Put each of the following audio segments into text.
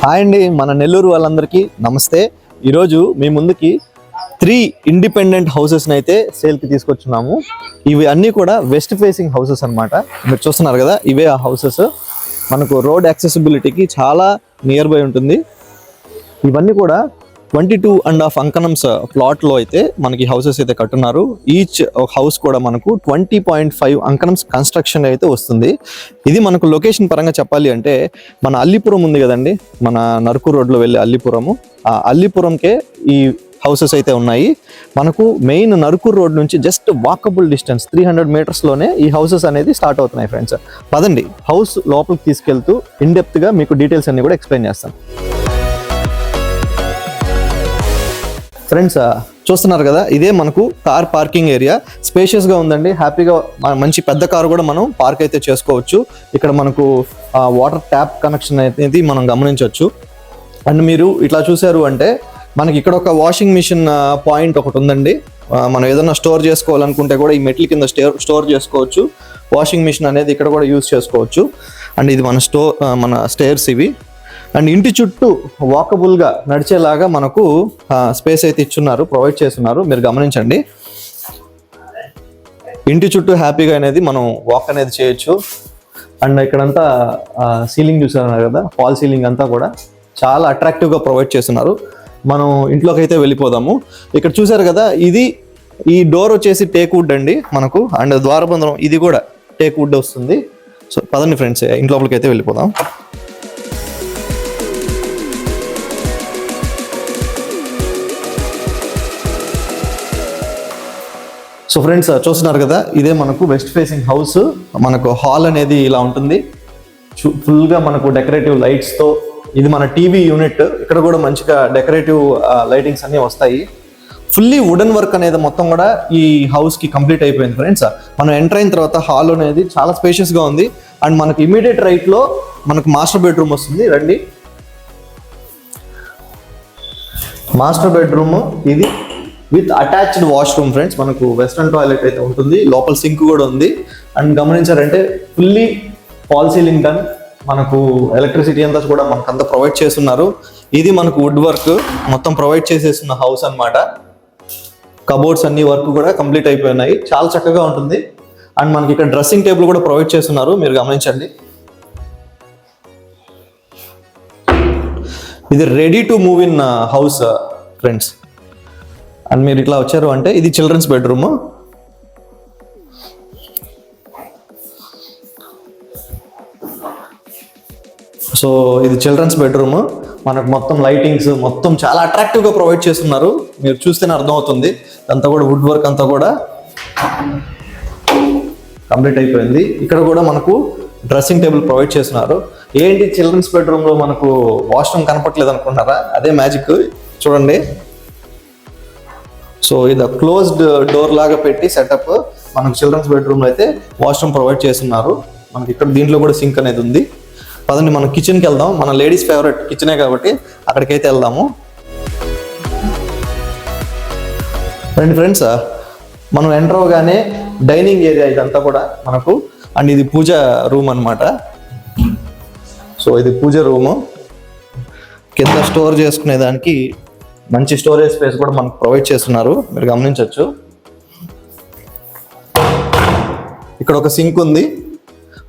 Hi అండి, మన నెల్లూరు వాళ్ళందరికీ నమస్తే. ఈరోజు మీ ముందుకి 3 ఇండిపెండెంట్ హౌసెస్ని అయితే సేల్కి తీసుకొచ్చున్నాము. ఇవి అన్నీ కూడా వెస్ట్ ఫేసింగ్ హౌసెస్ అన్నమాట. మీరు చూస్తున్నారు కదా, ఇవే ఆ హౌసెస్. మనకు రోడ్ యాక్సెసిబిలిటీకి చాలా నియర్ బై ఉంటుంది. ఇవన్నీ కూడా 22.5 అంకణమ్స్ ప్లాట్లో అయితే మనకి హౌసెస్ అయితే కట్టున్నారు. ఈచ్ హౌస్ కూడా మనకు 20.5 అంకణమ్స్ కన్స్ట్రక్షన్ అయితే వస్తుంది. ఇది మనకు లొకేషన్ పరంగా చెప్పాలి అంటే మన అల్లిపురం ఉంది కదండి, మన నర్కూర్ రోడ్లో వెళ్ళే అల్లిపురము, ఆ అల్లిపురంకే ఈ హౌసెస్ అయితే ఉన్నాయి. మనకు మెయిన్ నర్కూర్ రోడ్ నుంచి జస్ట్ వాకబుల్ డిస్టెన్స్ 300 మీటర్స్లోనే ఈ హౌసెస్ అనేది స్టార్ట్ అవుతున్నాయి ఫ్రెండ్స్. పదండి హౌస్ లోపలికి తీసుకెళ్తూ ఇన్ డెప్త్గా మీకు డీటెయిల్స్ అన్ని కూడా ఎక్స్ప్లెయిన్ చేస్తాను. ఫ్రెండ్స్ చూస్తున్నారు కదా, ఇదే మనకు కార్ పార్కింగ్ ఏరియా. స్పేషియస్గా ఉందండి, హ్యాపీగా మంచి పెద్ద కారు కూడా మనం పార్క్ అయితే చేసుకోవచ్చు. ఇక్కడ మనకు వాటర్ ట్యాప్ కనెక్షన్ అనేది మనం గమనించవచ్చు. అండ్ మీరు ఇట్లా చూసారు అంటే మనకి ఇక్కడ ఒక వాషింగ్ మిషన్ పాయింట్ ఒకటి ఉందండి. మనం ఏదైనా స్టోర్ చేసుకోవాలనుకుంటే కూడా ఈ మెట్ల కింద స్టోర్ చేసుకోవచ్చు. వాషింగ్ మిషన్ అనేది ఇక్కడ కూడా యూజ్ చేసుకోవచ్చు. అండ్ ఇది మన స్టేర్స్ ఇవి. అండ్ ఇంటి చుట్టూ వాకబుల్గా నడిచేలాగా మనకు స్పేస్ అయితే ఇచ్చున్నారు, ప్రొవైడ్ చేస్తున్నారు. మీరు గమనించండి, ఇంటి చుట్టూ హ్యాపీగా అనేది మనం వాక్ అనేది చేయొచ్చు. అండ్ ఇక్కడంతా సీలింగ్ చూస్తున్నారు కదా, ఫాల్ సీలింగ్ అంతా కూడా చాలా అట్రాక్టివ్గా ప్రొవైడ్ చేస్తున్నారు. మనం ఇంట్లోకి అయితే వెళ్ళిపోదాము. ఇక్కడ చూసారు కదా, ఈ డోర్ వచ్చేసి టేక్ వుడ్ అండి మనకు. అండ్ ద్వారబంధం ఇది కూడా టేక్ వుడ్ వస్తుంది. సో పదండి ఫ్రెండ్స్, ఇంట్లోకి అయితే వెళ్ళిపోదాం. సో ఫ్రెండ్స్ చూస్తున్నారు కదా, ఇదే మనకు వెస్ట్ ఫేసింగ్ హౌస్. మనకు హాల్ అనేది ఇలా ఉంటుంది, ఫుల్గా మనకు డెకరేటివ్ లైట్స్తో. ఇది మన టీవీ యూనిట్. ఇక్కడ కూడా మంచిగా డెకరేటివ్ లైటింగ్స్ అన్నీ వస్తాయి. ఫుల్లీ వుడెన్ వర్క్ అనేది మొత్తం కూడా ఈ హౌస్కి కంప్లీట్ అయిపోయింది ఫ్రెండ్స్. మనం ఎంటర్ అయిన తర్వాత హాల్ అనేది చాలా స్పేషియస్గా ఉంది. అండ్ మనకు ఇమీడియట్ రైట్లో మనకు మాస్టర్ బెడ్రూమ్ వస్తుంది. రండి, మాస్టర్ బెడ్రూమ్ ఇది విత్ అటాచ్డ్ వాష్రూమ్ ఫ్రెండ్స్. మనకు వెస్ట్రన్ టాయిలెట్ అయితే ఉంటుంది, లోపల సింక్ కూడా ఉంది. అండ్ గమనించారంటే ఫుల్లీ ఫాల్ సీలింగ్ డన్. మనకు ఎలక్ట్రిసిటీ అంతా కూడా మనకు అంతా ప్రొవైడ్ చేస్తున్నారు. ఇది మనకు వుడ్ వర్క్ మొత్తం ప్రొవైడ్ చేసేస్తున్న హౌస్ అన్నమాట. కబోర్డ్స్ అన్ని వర్క్ కూడా కంప్లీట్ అయిపోయినాయి, చాలా చక్కగా ఉంటుంది. అండ్ మనకి ఇక్కడ డ్రెస్సింగ్ టేబుల్ కూడా ప్రొవైడ్ చేస్తున్నారు, మీరు గమనించండి. ఇది ready to move in house friends. And మీరు ఇట్లా వచ్చారు అంటే ఇది చిల్డ్రన్స్ బెడ్రూమ్. సో ఇది చిల్డ్రన్స్ బెడ్రూమ్. మనకు మొత్తం లైటింగ్స్ మొత్తం చాలా అట్రాక్టివ్గా ప్రొవైడ్ చేస్తున్నారు. మీరు చూస్తేనే అర్థమవుతుంది. అంతా కూడా వుడ్ వర్క్ అంతా కూడా కంప్లీట్ అయిపోయింది. ఇక్కడ కూడా మనకు డ్రెస్సింగ్ టేబుల్ ప్రొవైడ్ చేస్తున్నారు. ఏంటి చిల్డ్రన్స్ బెడ్రూమ్లో మనకు వాష్రూమ్ కనపట్లేదు అనుకుంటున్నారా? అదే మ్యాజిక్, చూడండి. సో ఇది క్లోజ్డ్ డోర్ లాగా పెట్టి సెటప్ మనకు చిల్డ్రన్స్ బెడ్రూమ్లో అయితే వాష్రూమ్ ప్రొవైడ్ చేస్తున్నారు. మనకి ఇక్కడ దీంట్లో కూడా సింక్ అనేది ఉంది. పదండి మనం కిచెన్కి వెళ్దాం. మన లేడీస్ ఫేవరెట్ కిచెనే కాబట్టి అక్కడికైతే వెళ్దాము. రండి ఫ్రెండ్స్, మనం ఎంటర్ అవగానే డైనింగ్ ఏరియా ఇదంతా కూడా మనకు. అండ్ ఇది పూజ రూమ్ అన్నమాట. సో ఇది పూజ రూము. కింద స్టోర్ చేసుకునే దానికి మంచి స్టోరేజ్ స్పేస్ కూడా మనకు ప్రొవైడ్ చేస్తున్నారు, మీరు గమనించవచ్చు. ఇక్కడ ఒక సింక్ ఉంది,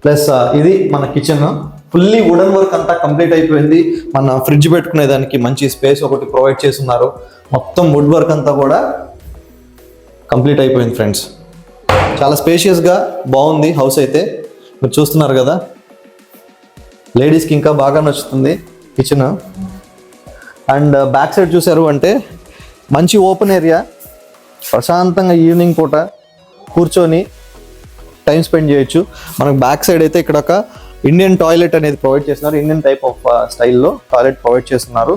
ప్లస్ ఇది మన కిచెన్. ఫుల్లీ వుడెన్ వర్క్ అంతా కంప్లీట్ అయిపోయింది. మన ఫ్రిడ్జ్ పెట్టుకునే దానికి మంచి స్పేస్ ఒకటి ప్రొవైడ్ చేస్తున్నారు. మొత్తం వుడ్ వర్క్ అంతా కూడా కంప్లీట్ అయిపోయింది ఫ్రెండ్స్. చాలా స్పేషియస్గా బాగుంది హౌస్ అయితే, మీరు చూస్తున్నారు కదా. లేడీస్కి ఇంకా బాగా నచ్చుతుంది కిచెన్. అండ్ బ్యాక్ సైడ్ చూసారు అంటే మంచి ఓపెన్ ఏరియా. ప్రశాంతంగా ఈవినింగ్ పూట కూర్చొని టైం స్పెండ్ చేయొచ్చు. మనకు బ్యాక్ సైడ్ అయితే ఇక్కడ ఒక ఇండియన్ టాయిలెట్ అనేది ప్రొవైడ్ చేస్తున్నారు. ఇండియన్ టైప్ ఆఫ్ స్టైల్లో టాయిలెట్ ప్రొవైడ్ చేస్తున్నారు.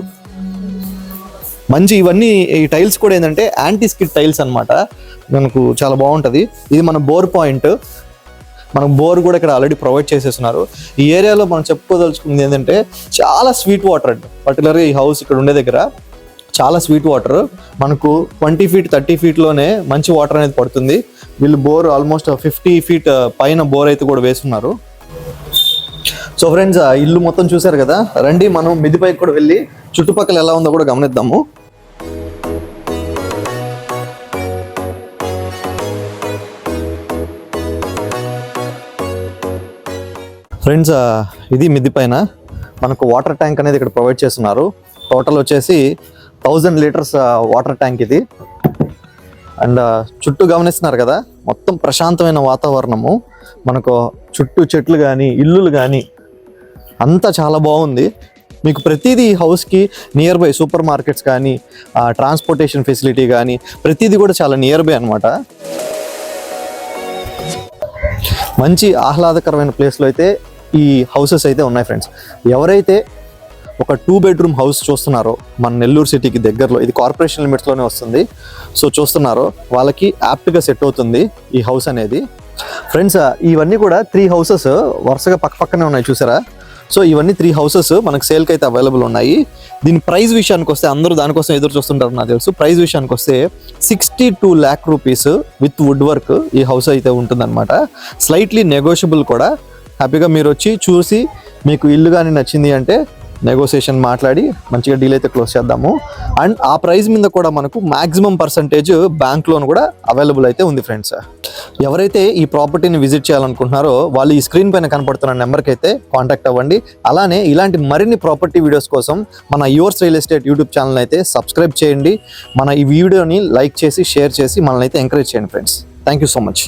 మంచి ఇవన్నీ ఈ టైల్స్ కూడా ఏంటంటే యాంటీ స్కిడ్ టైల్స్ అనమాట. మనకు చాలా బాగుంటుంది. ఇది మన బోర్ పాయింట్. మనకు బోర్ కూడా ఇక్కడ ఆల్రెడీ ప్రొవైడ్ చేసేస్తున్నారు. ఈ ఏరియాలో మనం చెప్పుకోదలుచుకుంది ఏంటంటే చాలా స్వీట్ వాటర్ అండి. పర్టికులర్గా ఈ హౌస్ ఇక్కడ ఉండే దగ్గర చాలా స్వీట్ వాటర్. మనకు 20 feet 30 feetలోనే మంచి వాటర్ అనేది పడుతుంది. వీళ్ళు బోర్ ఆల్మోస్ట్ 50 feet పైన బోర్ అయితే కూడా వేస్తున్నారు. సో ఫ్రెండ్స్, ఇల్లు మొత్తం చూశారు కదా, రండి మనం మిద్ది పైకి కూడా వెళ్ళి చుట్టుపక్కల ఎలా ఉందో కూడా గమనిద్దాము. ఫ్రెండ్స్, ఇది మిద్ది పైన మనకు వాటర్ ట్యాంక్ అనేది ఇక్కడ ప్రొవైడ్ చేస్తున్నారు. టోటల్ వచ్చేసి 1000 లీటర్స్ వాటర్ ట్యాంక్ ఇది. అండ్ చుట్టూ గమనిస్తున్నారు కదా, మొత్తం ప్రశాంతమైన వాతావరణము, మనకు చుట్టూ చెట్లు కానీ ఇల్లులు కానీ అంతా చాలా బాగుంది. మీకు ప్రతిదీ హౌస్కి నియర్ బై సూపర్ మార్కెట్స్ కానీ ట్రాన్స్పోర్టేషన్ ఫెసిలిటీ కానీ ప్రతిదీ కూడా చాలా నియర్ బై అనమాట. మంచి ఆహ్లాదకరమైన ప్లేస్లో అయితే ఈ హౌసెస్ అయితే ఉన్నాయి ఫ్రెండ్స్. ఎవరైతే ఒక 2 బెడ్రూమ్ హౌస్ చూస్తున్నారో మన నెల్లూరు సిటీకి దగ్గరలో, ఇది కార్పొరేషన్ లిమిట్స్లోనే వస్తుంది, సో చూస్తున్నారో వాళ్ళకి యాప్ట్గా సెట్ అవుతుంది ఈ హౌస్ అనేది. ఫ్రెండ్స్, ఇవన్నీ కూడా 3 హౌసెస్ వరుసగా పక్కనే ఉన్నాయి చూసారా. సో ఇవన్నీ 3 హౌసెస్ మనకు సేల్కి అయితే అవైలబుల్ ఉన్నాయి. దీని ప్రైస్ విషయానికి వస్తే అందరూ దానికోసం ఎదురు చూస్తుంటారు నాకు తెలుసు. ప్రైస్ విషయానికి వస్తే 62 lakh rupees with wood work ఈ హౌస్ అయితే ఉంటుందన్నమాట. స్లైట్లీ నెగోషియబుల్ కూడా. హ్యాపీగా మీరు వచ్చి చూసి మీకు ఇల్లు కానీ నచ్చింది అంటే నెగోసియేషన్ మాట్లాడి మంచిగా డీల్ అయితే క్లోజ్ చేద్దాము. అండ్ ఆ ప్రైస్ మీద కూడా మనకు మ్యాక్సిమం పర్సంటేజ్ బ్యాంక్ లోన్ కూడా అవైలబుల్ అయితే ఉంది ఫ్రెండ్స్. ఎవరైతే ఈ ప్రాపర్టీని విజిట్ చేయాలనుకుంటున్నారో వాళ్ళు ఈ స్క్రీన్ పైన కనపడుతున్న నెంబర్కి అయితే కాంటాక్ట్ అవ్వండి. అలానే ఇలాంటి మరిన్ని ప్రాపర్టీ వీడియోస్ కోసం మన yours real estate YouTube channel అయితే సబ్స్క్రైబ్ చేయండి. మన ఈ వీడియోని లైక్ చేసి షేర్ చేసి మనల్ని అయితే ఎంకరేజ్ చేయండి friends. Thank you so much.